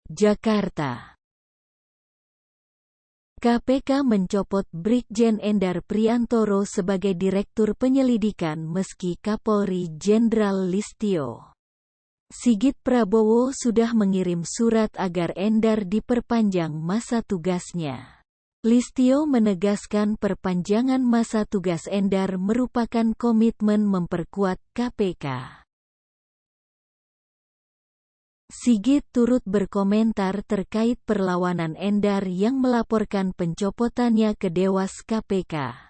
Jakarta. KPK mencopot Brigjen Endar Priantoro sebagai Direktur Penyelidikan meski Kapolri Jenderal Listio Sigit Prabowo sudah mengirim surat agar Endar diperpanjang masa tugasnya. Listio menegaskan perpanjangan masa tugas Endar merupakan komitmen memperkuat KPK. Sigit turut berkomentar terkait perlawanan Endar yang melaporkan pencopotannya ke Dewas KPK.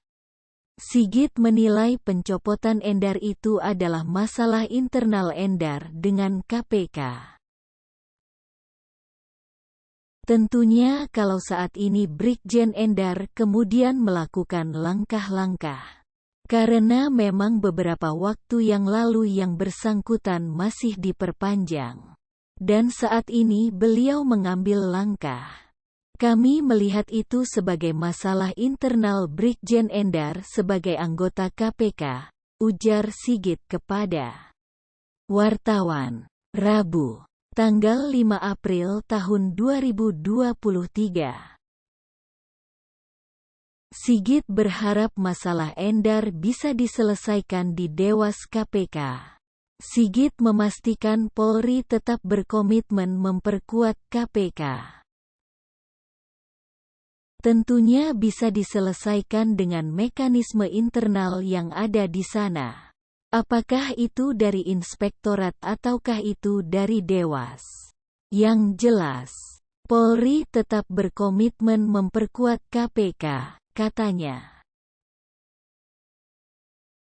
Sigit menilai pencopotan Endar itu adalah masalah internal Endar dengan KPK. Tentunya kalau saat ini Brigjen Endar kemudian melakukan langkah-langkah. Karena memang beberapa waktu yang lalu yang bersangkutan masih diperpanjang. Dan saat ini beliau mengambil langkah. Kami melihat itu sebagai masalah internal Brigjen Endar sebagai anggota KPK, ujar Sigit kepada wartawan. Rabu, tanggal 5 April tahun 2023. Sigit berharap masalah Endar bisa diselesaikan di Dewas KPK. Sigit memastikan Polri tetap berkomitmen memperkuat KPK. Tentunya bisa diselesaikan dengan mekanisme internal yang ada di sana. Apakah itu dari inspektorat ataukah itu dari Dewas? Yang jelas, Polri tetap berkomitmen memperkuat KPK, katanya.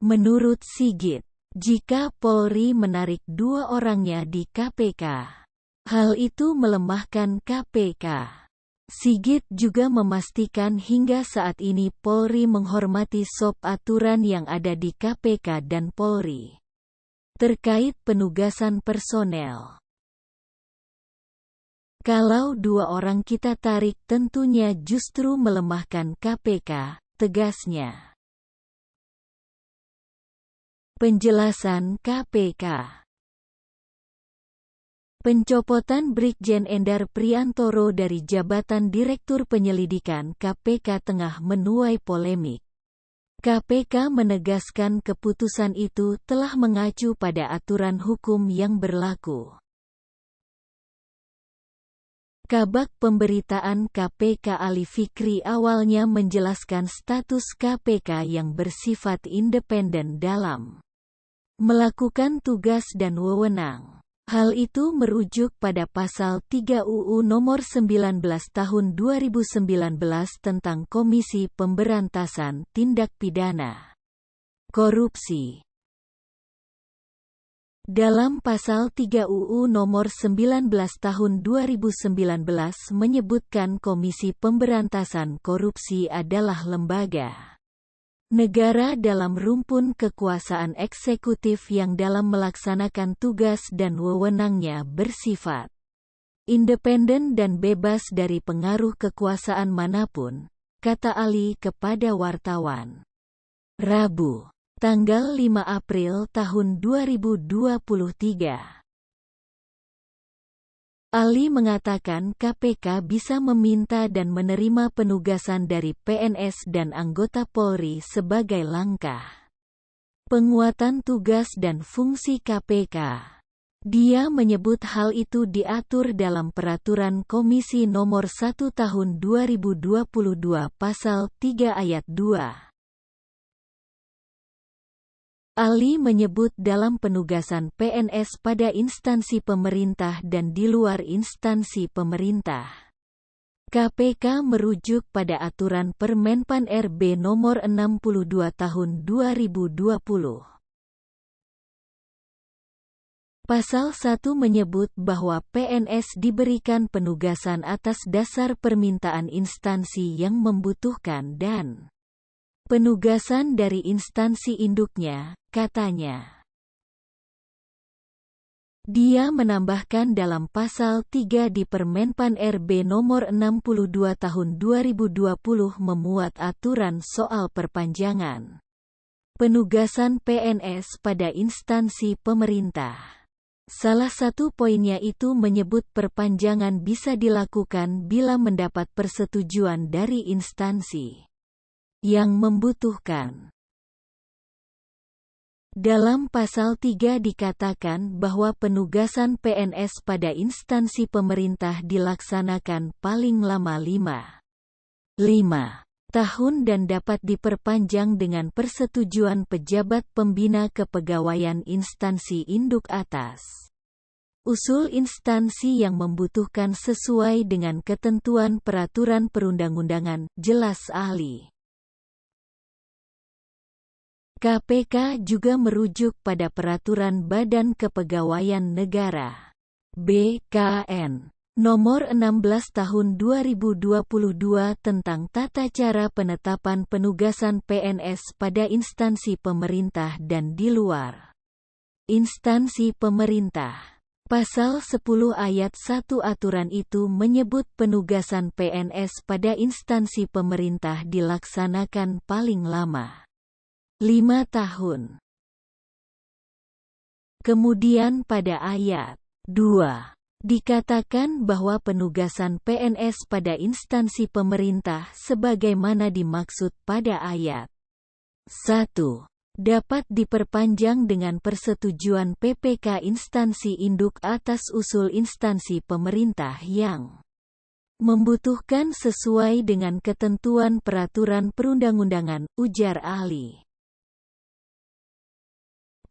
Menurut Sigit, jika Polri menarik 2 orangnya di KPK, hal itu melemahkan KPK. Sigit juga memastikan hingga saat ini Polri menghormati SOP aturan yang ada di KPK dan Polri terkait penugasan personel. Kalau 2 orang kita tarik tentunya justru melemahkan KPK, tegasnya. Penjelasan KPK. Pencopotan Brigjen Endar Priantoro dari jabatan Direktur Penyelidikan KPK tengah menuai polemik. KPK menegaskan keputusan itu telah mengacu pada aturan hukum yang berlaku. Kabag Pemberitaan KPK Ali Fikri awalnya menjelaskan status KPK yang bersifat independen dalam melakukan tugas dan wewenang. Hal itu merujuk pada Pasal 3 UU Nomor 19 Tahun 2019 tentang Komisi Pemberantasan Tindak Pidana Korupsi. Dalam Pasal 3 UU Nomor 19 Tahun 2019 menyebutkan Komisi Pemberantasan Korupsi adalah lembaga negara dalam rumpun kekuasaan eksekutif yang dalam melaksanakan tugas dan wewenangnya bersifat independen dan bebas dari pengaruh kekuasaan manapun, kata Ali kepada wartawan. Rabu, tanggal 5 April tahun 2023. Ali mengatakan KPK bisa meminta dan menerima penugasan dari PNS dan anggota Polri sebagai langkah penguatan tugas dan fungsi KPK. Dia menyebut hal itu diatur dalam Peraturan Komisi Nomor 1 Tahun 2022 Pasal 3 Ayat 2. Ali menyebut dalam penugasan PNS pada instansi pemerintah dan di luar instansi pemerintah, KPK merujuk pada aturan Permenpan RB Nomor 62 Tahun 2020. Pasal 1 menyebut bahwa PNS diberikan penugasan atas dasar permintaan instansi yang membutuhkan dan penugasan dari instansi induknya, katanya. Dia menambahkan dalam Pasal 3 di Permenpan RB Nomor 62 Tahun 2020 memuat aturan soal perpanjangan penugasan PNS pada instansi pemerintah. Salah satu poinnya itu menyebut perpanjangan bisa dilakukan bila mendapat persetujuan dari instansi yang membutuhkan. Dalam pasal 3 dikatakan bahwa penugasan PNS pada instansi pemerintah dilaksanakan paling lama 5 tahun dan dapat diperpanjang dengan persetujuan pejabat pembina kepegawaian instansi induk atas. Usul instansi yang membutuhkan sesuai dengan ketentuan peraturan perundang-undangan, jelas ahli. KPK juga merujuk pada Peraturan Badan Kepegawaian Negara (BKN) Nomor 16 Tahun 2022 tentang tata cara penetapan penugasan PNS pada instansi pemerintah dan di luar instansi pemerintah. Pasal 10 ayat 1 aturan itu menyebut penugasan PNS pada instansi pemerintah dilaksanakan paling lama 5 tahun. Kemudian pada ayat 2 dikatakan bahwa penugasan PNS pada instansi pemerintah sebagaimana dimaksud pada ayat 1 dapat diperpanjang dengan persetujuan PPK instansi induk atas usul instansi pemerintah yang membutuhkan sesuai dengan ketentuan peraturan perundang-undangan, ujar ahli.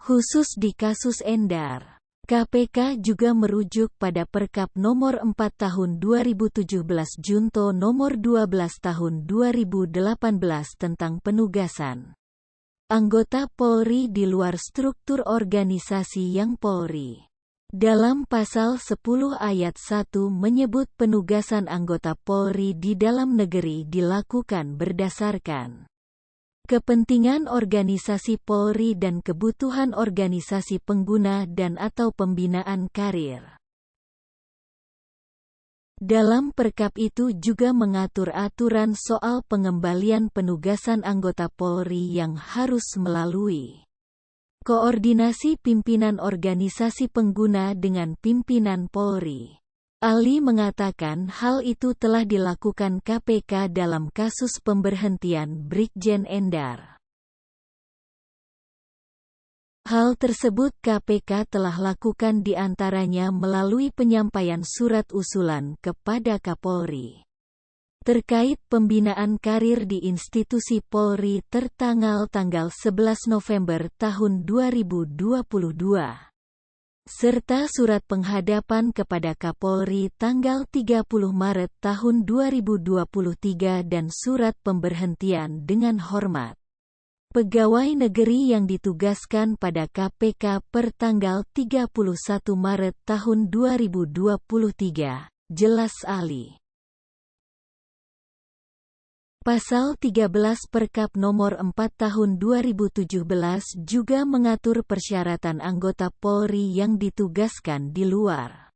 Khusus di kasus Endar, KPK juga merujuk pada Perkap Nomor 4 Tahun 2017 Junto Nomor 12 Tahun 2018 tentang penugasan anggota Polri di luar struktur organisasi yang Polri. Dalam pasal 10 ayat 1 menyebut penugasan anggota Polri di dalam negeri dilakukan berdasarkan kepentingan organisasi Polri dan kebutuhan organisasi pengguna dan/atau pembinaan karir. Dalam perkap itu juga mengatur aturan soal pengembalian penugasan anggota Polri yang harus melalui koordinasi pimpinan organisasi pengguna dengan pimpinan Polri. Ali mengatakan hal itu telah dilakukan KPK dalam kasus pemberhentian Brigjen Endar. Hal tersebut KPK telah lakukan diantaranya melalui penyampaian surat usulan kepada Kapolri terkait pembinaan karir di institusi Polri tertanggal 11 November tahun 2022. Serta surat penghadapan kepada Kapolri tanggal 30 Maret tahun 2023 dan surat pemberhentian dengan hormat pegawai negeri yang ditugaskan pada KPK per tanggal 31 Maret tahun 2023, jelas ahli. Pasal 13 Perkap Nomor 4 Tahun 2017 juga mengatur persyaratan anggota Polri yang ditugaskan di luar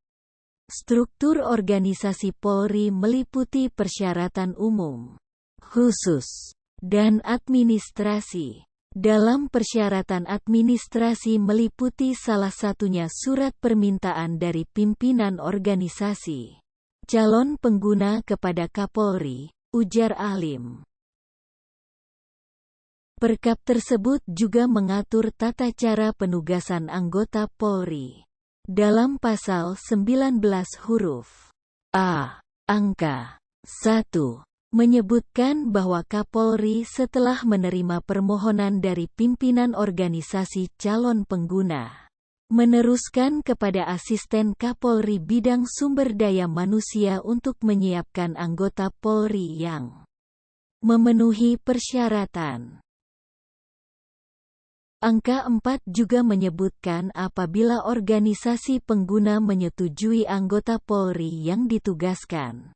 struktur organisasi Polri meliputi persyaratan umum, khusus, dan administrasi. Dalam persyaratan administrasi meliputi salah satunya surat permintaan dari pimpinan organisasi calon pengguna kepada Kapolri, ujar Alim. Perkap tersebut juga mengatur tata cara penugasan anggota Polri. Dalam pasal 19 huruf A, angka 1, menyebutkan bahwa Kapolri setelah menerima permohonan dari pimpinan organisasi calon pengguna, meneruskan kepada asisten Kapolri bidang sumber daya manusia untuk menyiapkan anggota Polri yang memenuhi persyaratan. Angka 4 juga menyebutkan apabila organisasi pengguna menyetujui anggota Polri yang ditugaskan,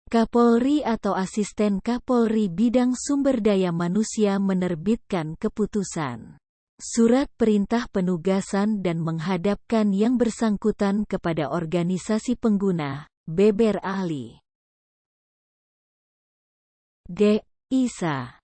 Kapolri atau asisten Kapolri bidang sumber daya manusia menerbitkan keputusan surat perintah penugasan dan menghadapkan yang bersangkutan kepada organisasi pengguna, beber ahli. D. Isa